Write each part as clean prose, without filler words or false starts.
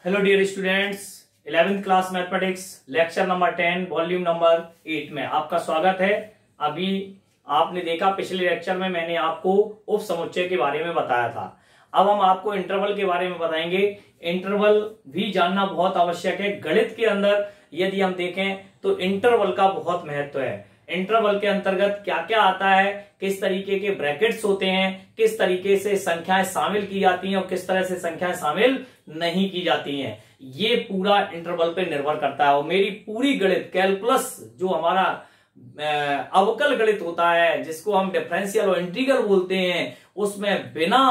Hello dear students, 11th class mathematics lecture number 10 volume number 8 में आपका स्वागत है। अभी आपने देखा पिछले लेक्चर में मैंने आपको उप समुच्चय के बारे में बताया था। अब हम आपको इंटरवल के बारे में बताएंगे। इंटरवल भी जानना बहुत आवश्यक है। गणित के अंदर यदि हम देखें तो इंटरवल का बहुत महत्व है। इंटरवल के अंतर्गत क्या क्या आता है, किस तरीके के ब्रैकेट्स होते हैं, किस तरीके से संख्याएं शामिल की जाती हैं और किस तरह से संख्याएं शामिल नहीं की जाती हैं, ये पूरा इंटरवल पे निर्भर करता है। और मेरी पूरी गणित कैलकुलस जो हमारा अवकल गणित होता है, जिसको हम डिफरेंशियल और इंटीग्रल बोलते हैं, उसमें बिना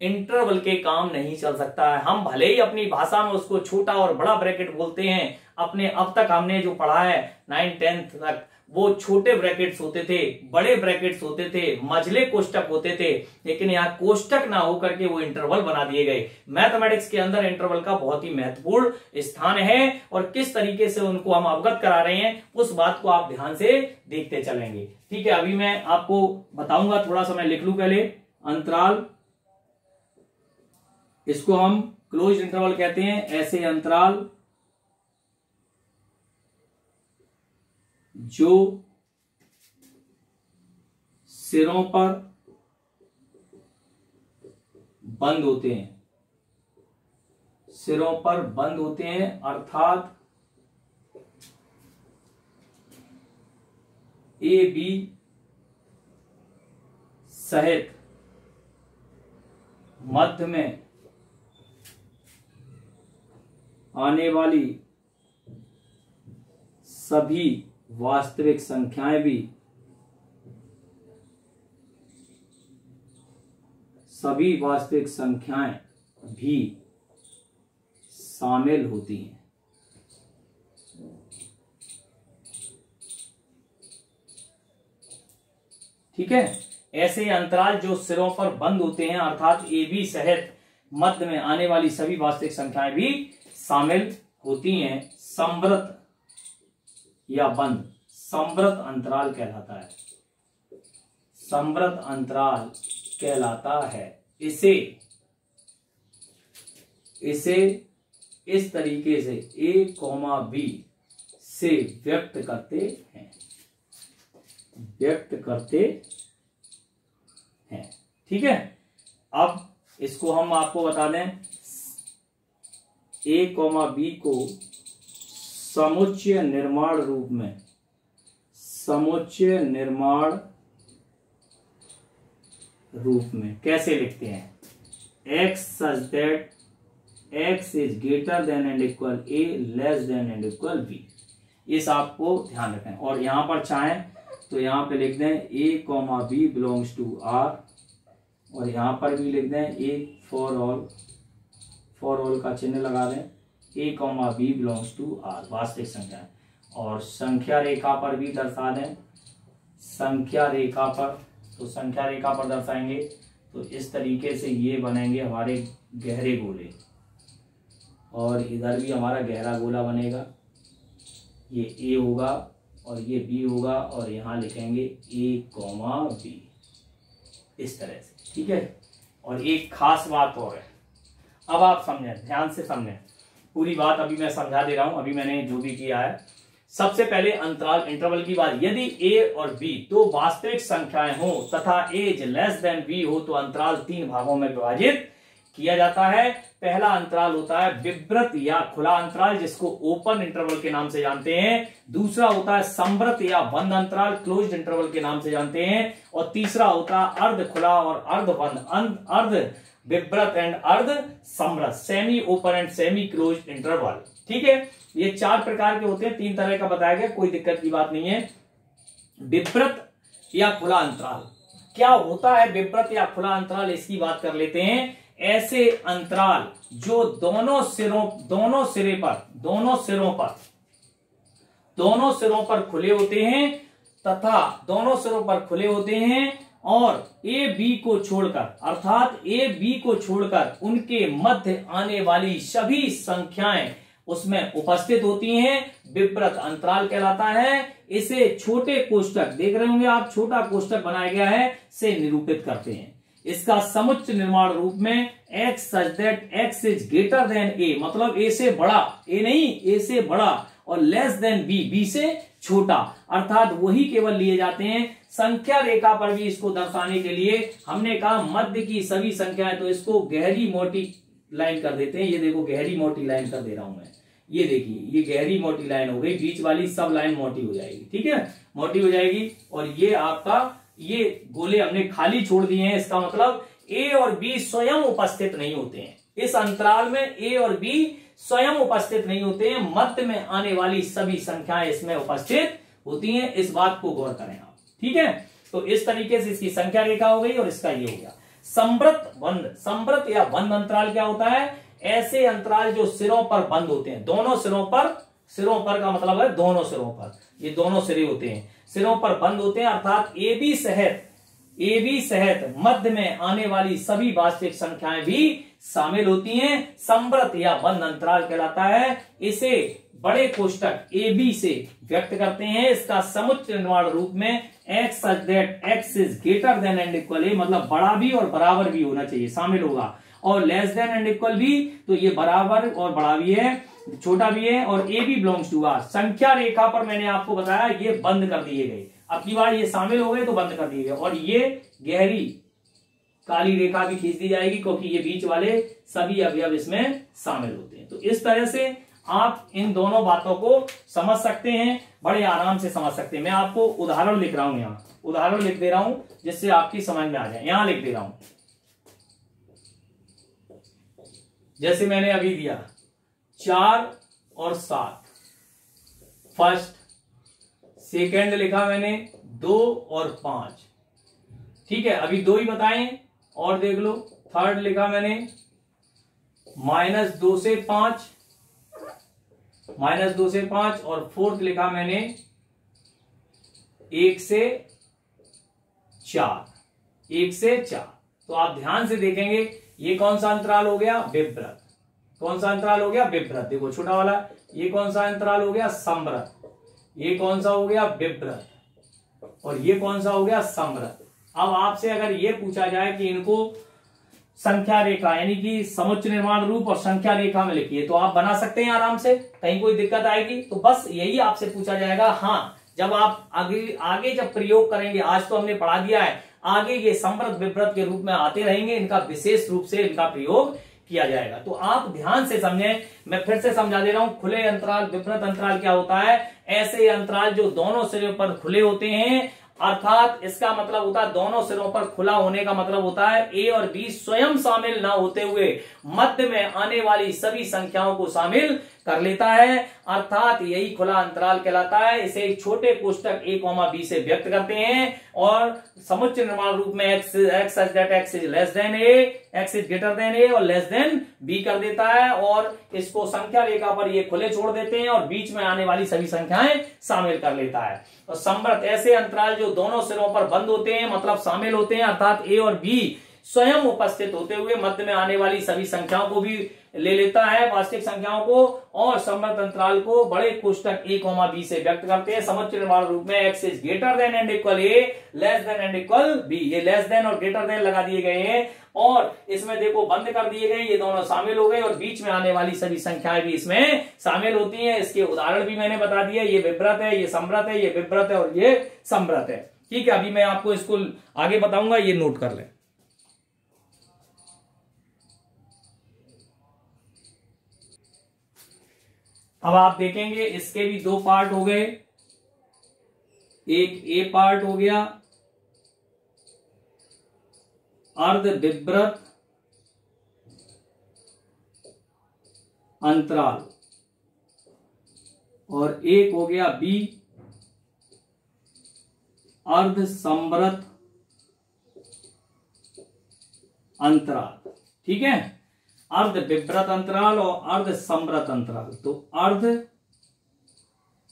इंटरवल के काम नहीं चल सकता है। हम भले ही अपनी भाषा में उसको छोटा और बड़ा ब्रैकेट बोलते हैं, अपने अब तक हमने जो पढ़ा है 9th 10th तक, वो छोटे ब्रैकेट्स होते थे, बड़े ब्रैकेट्स होते थे, मझले कोष्टक होते थे, लेकिन यहाँ कोष्टक ना होकर के वो इंटरवल बना दिए गए। मैथमेटिक्स के अंदर इंटरवल का बहुत ही महत्वपूर्ण स्थान है और किस तरीके से उनको हम अवगत करा रहे हैं उस बात को आप ध्यान से देखते चलेंगे। ठीक है, अभी मैं आपको बताऊंगा, थोड़ा सा मैं लिख लूं पहले। अंतराल, इसको हम क्लोज्ड इंटरवल कहते हैं। ऐसे अंतराल जो सिरों पर बंद होते हैं, सिरों पर बंद होते हैं, अर्थात ए बी सहित मध्य में आने वाली सभी वास्तविक संख्याएं भी, सभी वास्तविक संख्याएं भी शामिल होती हैं। ठीक है, ऐसे अंतराल जो सिरों पर बंद होते हैं, अर्थात ए बी सहित मध्य में आने वाली सभी वास्तविक संख्याएं भी शामिल होती हैं, संवृत या बंद, संवृत अंतराल कहलाता है। संवृत अंतराल कहलाता है। इसे इस तरीके से a, b से व्यक्त करते हैं। ठीक है, अब इसको हम आपको बता दें, a, b को समुच्चय निर्माण रूप में, समुच्चय निर्माण रूप में कैसे लिखते हैं? x such that x is greater than and equal a, less than and equal b। इस आपको ध्यान रखें। और यहां पर चाहें तो यहां पे लिख दें a, b belongs to r, और यहां पर भी लिख दें a for all का चिन्ह लगा दें, a, b belongs to r, वास्तविक संख्या। और संख्या रेखा पर भी दर्शा दें, संख्या रेखा पर, तो संख्या रेखा पर दर्शाएंगे तो इस तरीके से ये बनेंगे हमारे गहरे गोले, और इधर भी हमारा गहरा गोला बनेगा। ये a होगा और ये b होगा, और यहाँ लिखेंगे a, b, इस तरह से। ठीक है, और एक खास बात और है, अब आप समझें, ध्यान से समझें पूरी बात। अभी मैं समझा दे रहा हूं, अभी मैंने जो भी किया है। सबसे पहले अंतराल इंटरवल की बात। यदि a और b दो वास्तविक संख्याएं हो तथा a is less than b हो तो अंतराल 3 भागों में विभाजित किया जाता है। पहला अंतराल होता है विवृत या खुला अंतराल, जिसको ओपन इंटरवल के नाम से जानते हैं। दूसरा होता है संवृत या बंद अंतराल, क्लोज्ड इंटरवल के नाम से जानते हैं। और तीसरा होता है अर्ध खुला और अर्ध बंद, अर्ध विवृत एंड अर्ध संवृत, semi open and semi closed interval. ठीक है, ये 4 प्रकार के होते हैं, 3 तरह का बताया गया, कोई दिक्कत की बात नहीं है। विवृत या खुला अंतराल क्या होता है? विवृत या खुला अंतराल, इसकी बात कर लेते हैं। ऐसे अंतराल जो दोनों सिरों पर खुले होते हैं तथा दोनों सिरों पर खुले होते हैं और ए बी को छोड़कर, अर्थात ए बी को छोड़कर उनके मध्य आने वाली सभी संख्याएं उसमें उपस्थित होती हैं, विवृत अंतराल कहलाता है। इसे छोटे कोष्टक, देख रहे होंगे आप, छोटा कोष्टक बनाया गया है, से निरूपित करते हैं। इसका समुच्च निर्माण रूप में x such that x is greater then a, मतलब a से बड़ा, a नहीं a से बड़ा, और लेस देन b, b से छोटा, अर्थात वही केवल लिए जाते हैं। संख्या रेखा पर भी इसको दर्शाने के लिए हमने कहा मध्य की सभी संख्याएं, तो इसको गहरी मोटी लाइन कर देते हैं। ये देखो गहरी मोटी लाइन कर दे रहा हूं मैं, ये देखिए ये गहरी मोटी लाइन हो गई, बीच वाली सब लाइन मोटी हो जाएगी, ठीक है, मोटी हो जाएगी। और ये आपका ये गोले हमने खाली छोड़ दिए हैं, इसका मतलब a और b स्वयं उपस्थित नहीं होते हैं इस अंतराल में, a और b स्वयं उपस्थित नहीं होते हैं, मध्य में आने वाली सभी संख्याएं इसमें उपस्थित होती हैं। इस बात को गौर करें आप, ठीक है। तो इस तरीके से इसकी संख्या रेखा हो गई और इसका ये हो गया संवृत बंध। संवृत या बंध अंतराल क्या होता है? ऐसे अंतराल जो सिरों पर बंद होते हैं, दोनों सिरों पर, सिरों पर का मतलब है दोनों सिरों पर, ये दोनों सिरे होते हैं, सिरों पर बंद होते हैं, अर्थात ए बी सहित मध्य में आने वाली सभी वास्तविक संख्याएं भी शामिल होती हैं। संवृत या बंद अंतराल कहलाता है। इसे बड़े कोष्टक ए बी से व्यक्त करते हैं। इसका समुच्च निर्माण रूप में x such that x is greater than and equal a, मतलब बड़ा भी और बराबर भी होना चाहिए, शामिल होगा, और लेस देन एंड इक्वल भी, तो ये बराबर और बड़ा भी है, छोटा भी है, और a b belongs to R. संख्या रेखा पर मैंने आपको बताया ये बंद कर दिए गए, अब की बार ये शामिल हो गए तो बंद कर दिए गए, और ये गहरी काली रेखा भी खींच दी जाएगी क्योंकि ये बीच वाले सभी अवयव इसमें शामिल होते हैं। तो इस तरह से आप इन दोनों बातों को समझ सकते हैं, बड़े आराम से समझ सकते हैं। मैं आपको उदाहरण लिख रहा हूं, यहाँ उदाहरण लिख दे रहा हूं जिससे आपकी समझ में आ जाए। यहां लिख दे रहा हूं, जैसे मैंने अभी दिया 4 और 7, फर्स्ट, सेकेंड लिखा मैंने 2 और 5, ठीक है, अभी 2 ही बताएं और देख लो। थर्ड लिखा मैंने -2 से 5, -2 से 5, और फोर्थ लिखा मैंने 1 से 4, 1 से 4। तो आप ध्यान से देखेंगे ये कौन सा अंतराल हो गया? विवृत। कौन सा अंतराल हो गया? विवृत। देखो छोटा वाला, ये कौन सा अंतराल हो गया? संवृत। ये कौन सा हो गया? विवृत। और ये कौन सा हो गया? संवृत। अब आपसे अगर ये पूछा जाए कि इनको संख्या रेखा यानी कि समुच्च निर्माण रूप और संख्या रेखा में लिखिए, तो आप बना सकते हैं आराम से, कहीं कोई दिक्कत आएगी? तो बस यही आपसे पूछा जाएगा। हाँ, जब आप आगे जब प्रयोग करेंगे, आज तो हमने पढ़ा दिया है, आगे ये संवृत विवृत के रूप में आते रहेंगे, इनका विशेष रूप से इनका प्रयोग किया जाएगा। तो आप ध्यान से समझें, मैं फिर से समझा दे रहा हूं। खुले अंतराल, विवृत अंतराल क्या होता है? ऐसे अंतराल जो दोनों सिरों पर खुले होते हैं, अर्थात इसका मतलब होता है दोनों सिरों पर खुला होने का मतलब होता है ए और बी स्वयं शामिल ना होते हुए मध्य में आने वाली सभी संख्याओं को शामिल कर लेता है, अर्थात यही खुला अंतराल कहलाता है। इसे एक छोटे कोष्टक a, b से व्यक्त करते हैं और समुच्च निर्माण रूप में x such that x is less than a, x is greater than a और less than b कर देता है, और इसको संख्या रेखा पर ये खुले छोड़ देते हैं और बीच में आने वाली सभी संख्याएं शामिल कर लेता है। और संवृत ऐसे अंतराल जो दोनों सिरों पर बंद होते हैं, मतलब शामिल होते हैं, अर्थात a और b स्वयं उपस्थित होते हुए मध्य में आने वाली सभी संख्याओं को भी ले लेता है, वास्तविक संख्याओं को, और संवृत अंतराल को बड़े कोष्टक a, b से व्यक्त करते हैं समुच्च निर्माण रूप में x is greater then and equal a, less than and equal b। ये लेस देन और ग्रेटर देन लगा दिए गए हैं और इसमें देखो बंद कर दिए गए, ये दोनों शामिल हो गए और बीच में आने वाली सभी संख्याएं भी इसमें शामिल होती हैं। इसके उदाहरण भी मैंने बता दिया, ये विवृत है, ये संवृत है, ये विवृत है और ये संवृत है। ठीक है, अभी मैं आपको इसको आगे बताऊंगा, ये नोट कर लें। अब आप देखेंगे इसके भी 2 पार्ट हो गए, एक ए पार्ट हो गया अर्ध विवृत अंतराल, और एक हो गया बी अर्ध संवृत अंतराल। ठीक है, अर्ध विवृत अंतराल और अर्ध संवृत अंतराल। तो अर्ध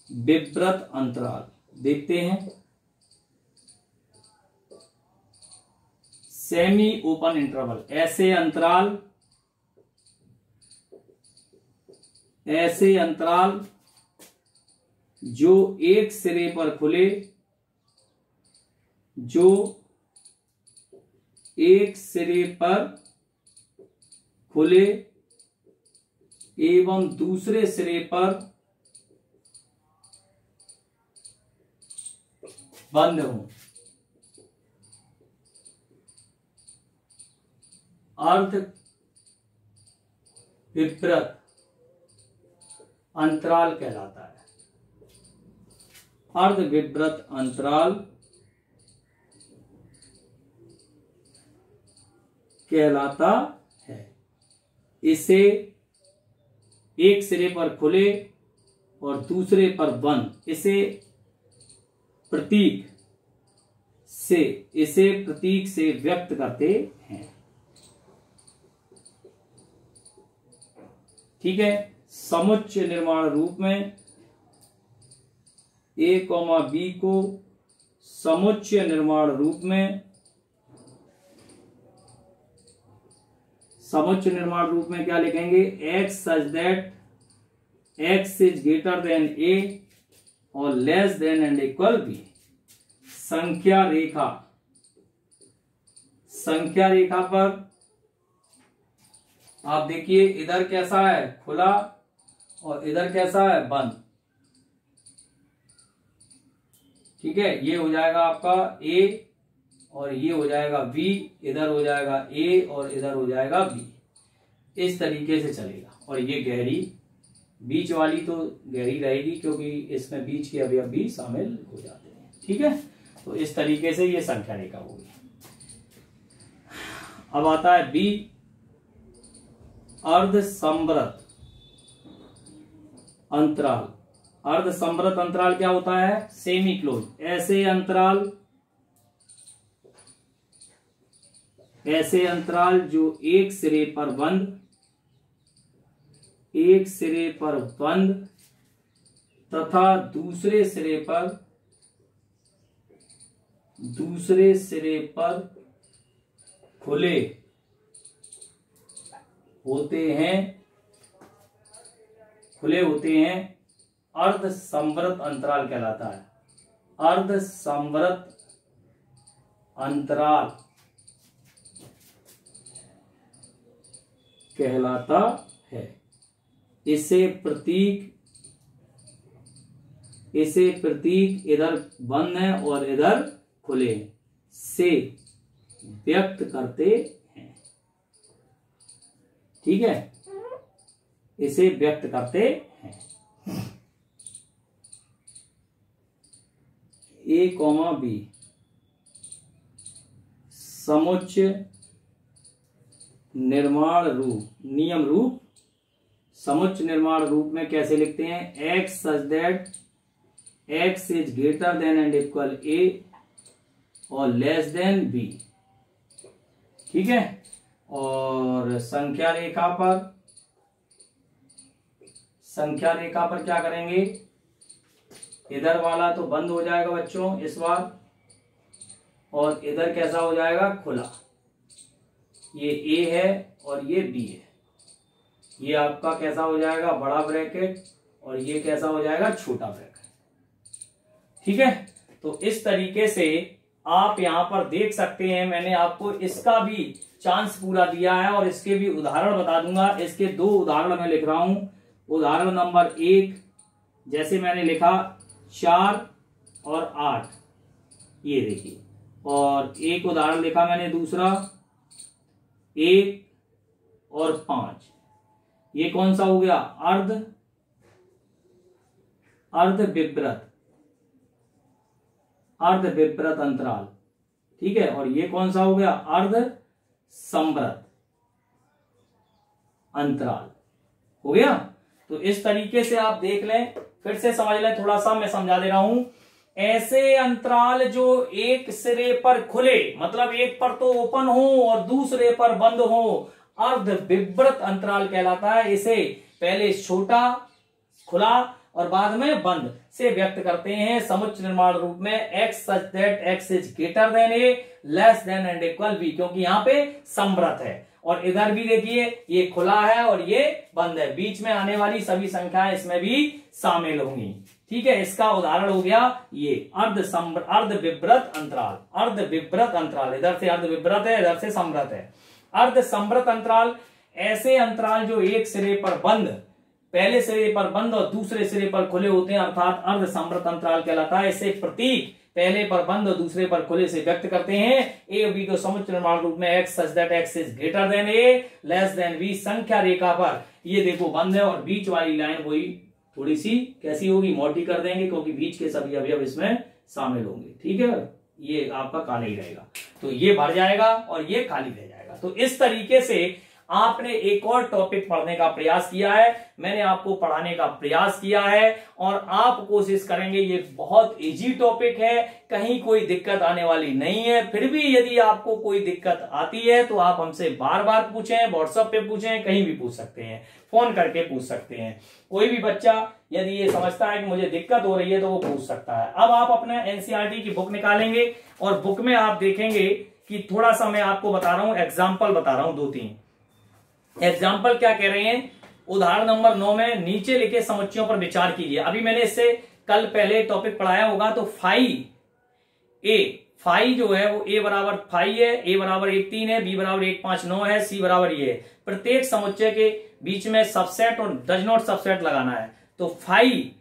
विवृत अंतराल देखते हैं, सेमी ओपन इंटरवल, ऐसे अंतराल जो एक सिरे पर खुले, जो एक सिरे पर खुले एवं दूसरे सिरे पर बंद हो। अर्ध विवृत अंतराल कहलाता है। अर्ध विवृत अंतराल कहलाता है। इसे एक सिरे पर खुले और दूसरे पर बंद, इसे प्रतीक से व्यक्त करते हैं। ठीक है। समुच्चय निर्माण रूप में A, B को समुच्चय निर्माण रूप में क्या लिखेंगे? X such that X is greater than A और less than and equal B। संख्या रेखा पर आप देखिए, इधर कैसा है? खुला और इधर कैसा है? बंद। ठीक है। ये हो जाएगा आपका A और ये हो जाएगा B, इधर हो जाएगा A और इधर हो जाएगा B। इस तरीके से चलेगा। और ये गहरी, बीच वाली तो गहरी रहेगी क्योंकि इसमें बीच के अवयव भी शामिल हो जाते हैं। ठीक है। तो इस तरीके से ये संख्या रेखा होगी। अब आता है B, अर्ध संवृत अंतराल। अर्ध संवृत अंतराल क्या होता है? Semi close. ऐसे अंतराल जो एक सिरे पर बंद तथा दूसरे सिरे पर खुले होते हैं, अर्ध संवृत अंतराल कहलाता है। अर्ध संवृत अंतराल कहलाता है। इसे प्रतीक इधर बंद है और इधर खुले से व्यक्त करते हैं। ठीक है। इसे व्यक्त करते हैं। A, B समुच्चय निर्माण रूप, नियम रूप। समुच्चय निर्माण रूप में कैसे लिखते हैं? X such that X is greater than and equal A और लेस देन B। ठीक है। और संख्या रेखा पर क्या करेंगे? इधर वाला तो बंद हो जाएगा बच्चों इस बार, और इधर कैसा हो जाएगा? खुला। ये A है और ये B है। ये आपका कैसा हो जाएगा? बड़ा ब्रैकेट, और ये कैसा हो जाएगा? छोटा ब्रैकेट। ठीक है। तो इस तरीके से आप यहां पर देख सकते हैं। मैंने आपको इसका भी चांस पूरा दिया है और इसके भी उदाहरण बता दूंगा। इसके 2 उदाहरण मैं लिख रहा हूं। उदाहरण नंबर 1 जैसे मैंने लिखा 4 और 8, ये देखिए। और एक उदाहरण लिखा मैंने दूसरा 1 और 5। ये कौन सा हो गया? अर्ध विवृत अंतराल। ठीक है। और ये कौन सा हो गया? अर्ध संवृत अंतराल हो गया। तो इस तरीके से आप देख लें, फिर से समझ लें, थोड़ा सा मैं समझा दे रहा हूं। ऐसे अंतराल जो एक सिरे पर खुले, मतलब एक पर तो ओपन हो और दूसरे पर बंद हो, अर्ध विवृत अंतराल कहलाता है। इसे पहले छोटा खुला और बाद में बंद से व्यक्त करते हैं समुच्चय निर्माण रूप में। X such that X is greater than A, less than and equal B, क्योंकि यहाँ पे संवृत है। और इधर भी देखिए, ये खुला है और ये बंद है। बीच में आने वाली सभी संख्याएं इसमें भी शामिल होंगी। ठीक है, इसका उदाहरण हो गया ये अर्धविव्रत अंतराल। अर्धविव्रत अंतराल, इधर से अर्धविव्रत है, इधर से समव्रत है। अर्धसमव्रत अंतराल ऐसे अंतराल जो एक सिरे पर बंद, पहले सिरे पर बंद और दूसरे सिरे पर खुले होते हैं, अर्थात अर्धसमव्रत अंतराल कहलाता है। इसे प्रतीक पहले पर बंद और दूसरे पर खुले से व्यक्त करते हैं। ए और बी को समुच्चय निर्माण रूप में x such that x is greater than a less than b. संख्या रेखा पर ये देखो बंद है और बीच वाली लाइन वही थोड़ी सी कैसी होगी, मोटी कर देंगे, क्योंकि बीच के सभी अवयव इसमें शामिल होंगे। ठीक है, ये आपका खाली ही रहेगा, तो ये भर जाएगा और ये खाली रह जाएगा। तो इस तरीके से आपने एक और टॉपिक पढ़ने का प्रयास किया है, मैंने आपको पढ़ाने का प्रयास किया है और आप कोशिश करेंगे। ये बहुत इजी टॉपिक है, कहीं कोई दिक्कत आने वाली नहीं है। फिर भी यदि आपको कोई दिक्कत आती है तो आप हमसे बार बार पूछें, व्हाट्सएप पे पूछें, कहीं भी पूछ सकते हैं, फोन करके पूछ सकते हैं। कोई भी बच्चा यदि ये समझता है कि मुझे दिक्कत हो रही है तो वो पूछ सकता है। अब आप अपना एनसीईआरटी की बुक निकालेंगे और बुक में आप देखेंगे कि थोड़ा सा मैं आपको बता रहा हूं, एग्जाम्पल बता रहा हूं, 2-3 एग्जाम्पल क्या कह रहे हैं। उदाहरण नंबर 9 में नीचे लिखे समुच्चयों पर विचार कीजिए। अभी मैंने इससे कल पहले टॉपिक पढ़ाया होगा। तो फाई जो है वो ए बराबर फाई है, ए बराबर 1-3 है, बी बराबर 1-5-9 है, सी बराबर ये है। प्रत्येक समुच्चय के बीच में सबसेट और डज नॉट सबसेट लगाना है। तो फाई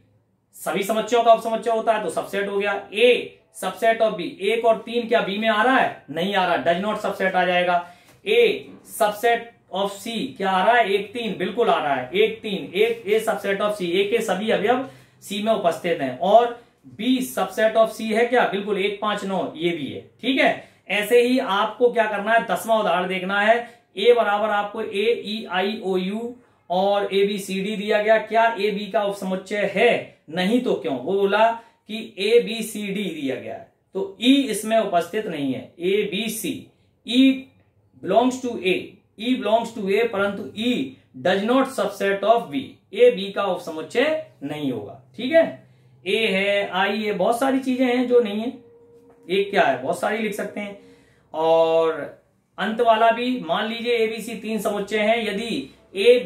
सभी समुच्चयों का उपसमुच्चय होता है तो सबसेट हो गया। ए सबसेट ऑफ बी, 1 और 3 क्या बी में आ रहा है? नहीं आ रहा, डज नॉट सबसेट आ जाएगा। ए सबसेट ऑफ सी क्या आ रहा है? 1-3 बिल्कुल आ रहा है, 1-3 एक ए सबसेट ऑफ सी, ए के सभी अवयव सी में उपस्थित हैं। और बी सबसेट ऑफ सी है क्या? बिल्कुल 1-5-9 ये भी है। ठीक है, ऐसे ही आपको क्या करना है, 10वां उदाहरण देखना है। ए बराबर आपको AEIOU और ABCD दिया गया, क्या ए बी का उपसमुच्चय है? नहीं तो क्यों? वो बोला कि ABCD दिया गया है तो ई इसमें उपस्थित नहीं है। ABC, E belongs to A, E belongs to A, परंतु E does not subset of B, A B का उपसमुच्चय नहीं होगा। ठीक है, ए है, आई है, बहुत सारी चीजें हैं जो नहीं है। एक क्या है, बहुत सारी लिख सकते हैं। और अंत वाला भी मान लीजिए ABC 3 समुच्चय हैं, यदि ए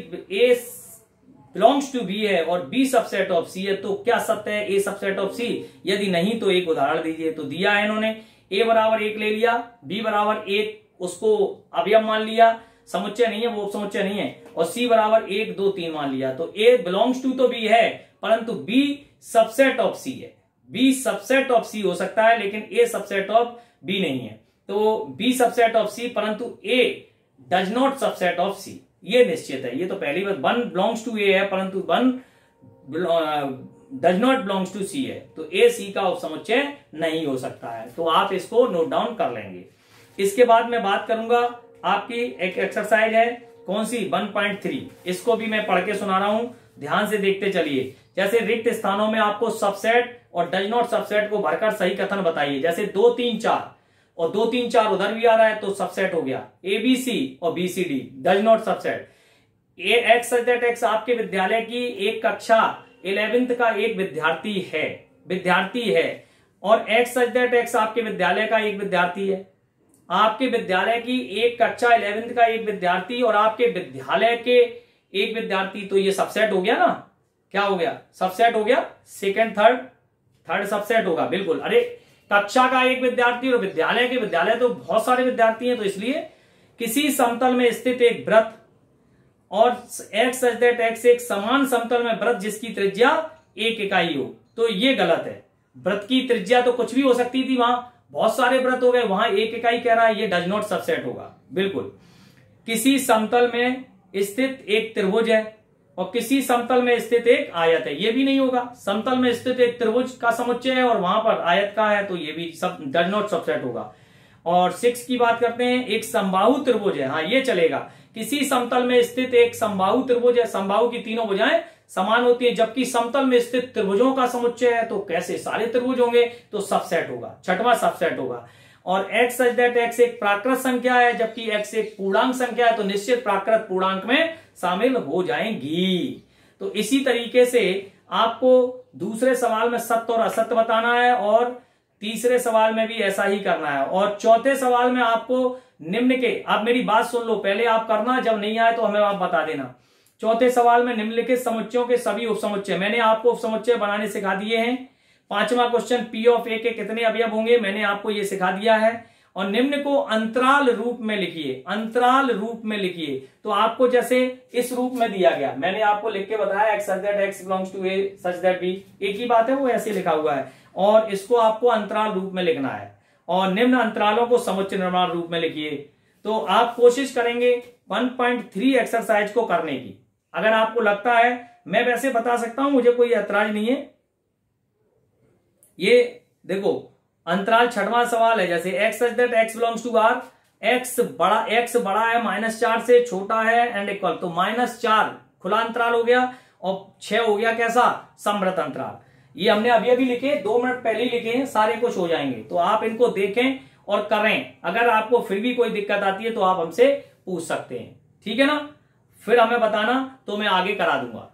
बिलोंग्स टू बी है और बी सबसेट ऑफ सी है तो क्या सत्य है ए सबसेट ऑफ सी? यदि नहीं तो एक उदाहरण दीजिए। तो दिया है इन्होंने, ए बराबर 1 ले लिया, बी बराबर 1 उसको अवयव मान लिया, समुच्चय नहीं है वो, समुच्चय नहीं है, और सी बराबर 1, 2, 3 मान लिया। तो ए बिलोंग्स टू तो बी है परंतु बी सबसेट ऑफ सी है। बी सबसेट ऑफ सी हो सकता है लेकिन ए सबसेट ऑफ बी नहीं है। तो बी सबसेट ऑफ सी परंतु ए डज नॉट सबसेट ऑफ सी, ये निश्चित है। ये तो पहली बार 1 बिलोंग्स टू ए है परंतु 1 डज नॉट बिलोंग्स टू सी है, तो ए सी का उपसमुच्चय नहीं हो सकता है। तो आप इसको नोट डाउन कर लेंगे। इसके बाद मैं बात करूंगा, आपकी एक एक्सरसाइज है कौन सी, 1.3, इसको भी मैं पढ़ के सुना रहा हूं, ध्यान से देखते चलिए। जैसे रिक्त स्थानों में आपको सबसेट और डज नॉट सबसेट को भरकर सही कथन बताइए। जैसे 2, 3, 4 और 2, 3, 4 उधर भी आ रहा है तो सबसेट हो गया। ABC और BCD does not subset. X such that x आपके विद्यालय की एक कक्षा 11th का एक विद्यार्थी है और एक्स सच दैट एक्स आपके विद्यालय का एक विद्यार्थी है। आपके विद्यालय की एक कक्षा 11th का एक विद्यार्थी और आपके विद्यालय के एक विद्यार्थी, तो ये सबसेट हो गया ना? क्या हो गया? सबसेट हो गया। सेकंड थर्ड सबसेट होगा बिल्कुल। अरे कक्षा का एक विद्यार्थी और विद्यालय तो बहुत सारे विद्यार्थी हैं, तो इसलिए किसी समतल में स्थित एक वृत्त और एक्स सच दैट एक्स एक समान समतल में वृत्त जिसकी त्रिज्या 1 इकाई हो, तो ये गलत है। वृत्त की त्रिज्या तो कुछ भी हो सकती थी, वहां बहुत सारे वृत्त हो गए, वहां 1 इकाई कह रहा है, ये डज नॉट सबसेट होगा बिल्कुल। किसी समतल में स्थित एक त्रिभुज है और किसी समतल में स्थित एक आयत है, ये भी नहीं होगा। समतल में स्थित एक त्रिभुज का समुच्चय है और वहां पर आयत का है, तो ये भी सब डज नॉट सबसेट होगा। और 6 की बात करते हैं, एक समबाहु त्रिभुज है, हाँ ये चलेगा। किसी समतल में स्थित एक समबाहु त्रिभुज है, समबाहु की तीनों भुजाएं समान होती है, जबकि समतल में स्थित त्रिभुजों का समुच्चय है, तो कैसे सारे त्रिभुज होंगे? तो सबसेट होगा, 6वां सबसेट होगा। और एक्स सच दैट एक्स एक प्राकृत संख्या है जबकि एक्स एक पूर्णांक संख्या है, तो निश्चित प्राकृत पूर्णांक में शामिल हो जाएंगी। तो इसी तरीके से आपको दूसरे सवाल में सत्य और असत्य बताना है और तीसरे सवाल में भी ऐसा ही करना है। और चौथे सवाल में आपको निम्न के, आप मेरी बात सुन लो, पहले आप करना, जब नहीं आए तो हमें आप बता देना। चौथे सवाल में निम्नलिखित समुच्चयों के सभी उपसमुच्चय, मैंने आपको उपसमुच्चय बनाने सिखा दिए हैं। पांचवा क्वेश्चन, पी ऑफ ए के कितने अवयव होंगे, मैंने आपको ये सिखा दिया है। और निम्न को अंतराल रूप में लिखिए, अंतराल रूप में लिखिए। तो आपको जैसे इस रूप में दिया गया, मैंने आपको लिख के बताया x such that x belongs to a such that b, एक ही बात है, वो ऐसे लिखा हुआ है। और इसको आपको अंतराल रूप में लिखना है और निम्न अंतरालों को समुच्चय निर्माण रूप में लिखिए। तो आप कोशिश करेंगे 1.3 एक्सरसाइज को करने की। अगर आपको लगता है, मैं वैसे बता सकता हूं, मुझे कोई ऐतराज नहीं है। ये देखो अंतराल छठवां सवाल है, जैसे x such that x belongs to R, x बड़ा है -4 से, छोटा है एंड इक्वल, तो -4 खुला अंतराल हो गया और 6 हो गया कैसा, समवृत्त अंतराल। ये हमने अभी लिखे, 2 मिनट पहले ही लिखे हैं, सारे कुछ हो जाएंगे। तो आप इनको देखें और करें। अगर आपको फिर भी कोई दिक्कत आती है तो आप हमसे पूछ सकते हैं, ठीक है ना। फिर हमें बताना तो मैं आगे करा दूंगा,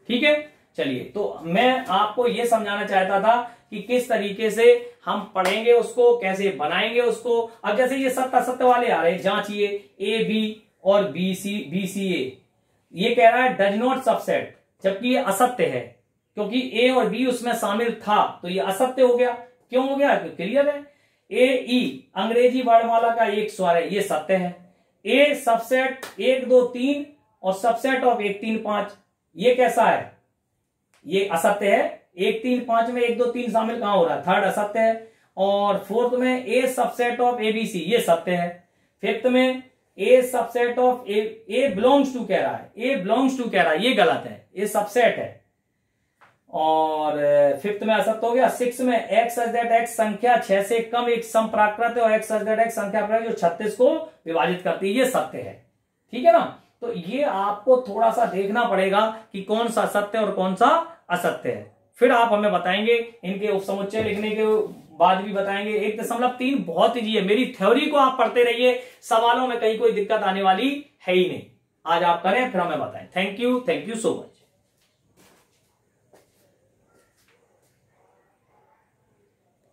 ठीक है। चलिए, तो मैं आपको यह समझाना चाहता था कि किस तरीके से हम पढ़ेंगे उसको, कैसे बनाएंगे उसको। अब जैसे ये सत्य असत्य वाले आ रहे हैं, जांचिए ए बी और बी सी ए, ये कह रहा है डज नॉट सबसेट, जबकि ये असत्य है क्योंकि ए और बी उसमें शामिल था, तो ये असत्य हो गया। क्यों हो गया, क्लियर है। ए ई अंग्रेजी वर्णमाला का एक स्वर है, ये सत्य है। ए सबसेट 1 2 3 और सबसेट ऑफ 1 3 5, ये कैसा है, ये असत्य है। 1 3 5 में 1 2 3 शामिल कहां हो रहा है, थर्ड असत्य है। और फोर्थ में ए सबसेट ऑफ एबीसी, ये सत्य है। फिफ्थ में A subset of A belongs to कह रहा है, ए बिलोंग्स टू कह रहा है, ये गलत है, ये सबसेट है। और फिफ्थ में असत्य हो गया। सिक्स में एक्स सच दैट एक्स संख्या 6 से कम एक समप्राकृत है और एक्स सच दैट एक्स संख्या जो 36 को विभाजित करती है, ये सत्य है, ठीक है ना। तो ये आपको थोड़ा सा देखना पड़ेगा कि कौन सा सत्य और कौन सा असत्य है। फिर आप हमें बताएंगे, इनके उपसमुच्चय लिखने के बाद भी बताएंगे। 1.3 बहुत ईजी है, मेरी थ्योरी को आप पढ़ते रहिए, सवालों में कहीं कोई दिक्कत आने वाली है ही नहीं। आज आप करें, फिर हमें बताएं। Thank you so much.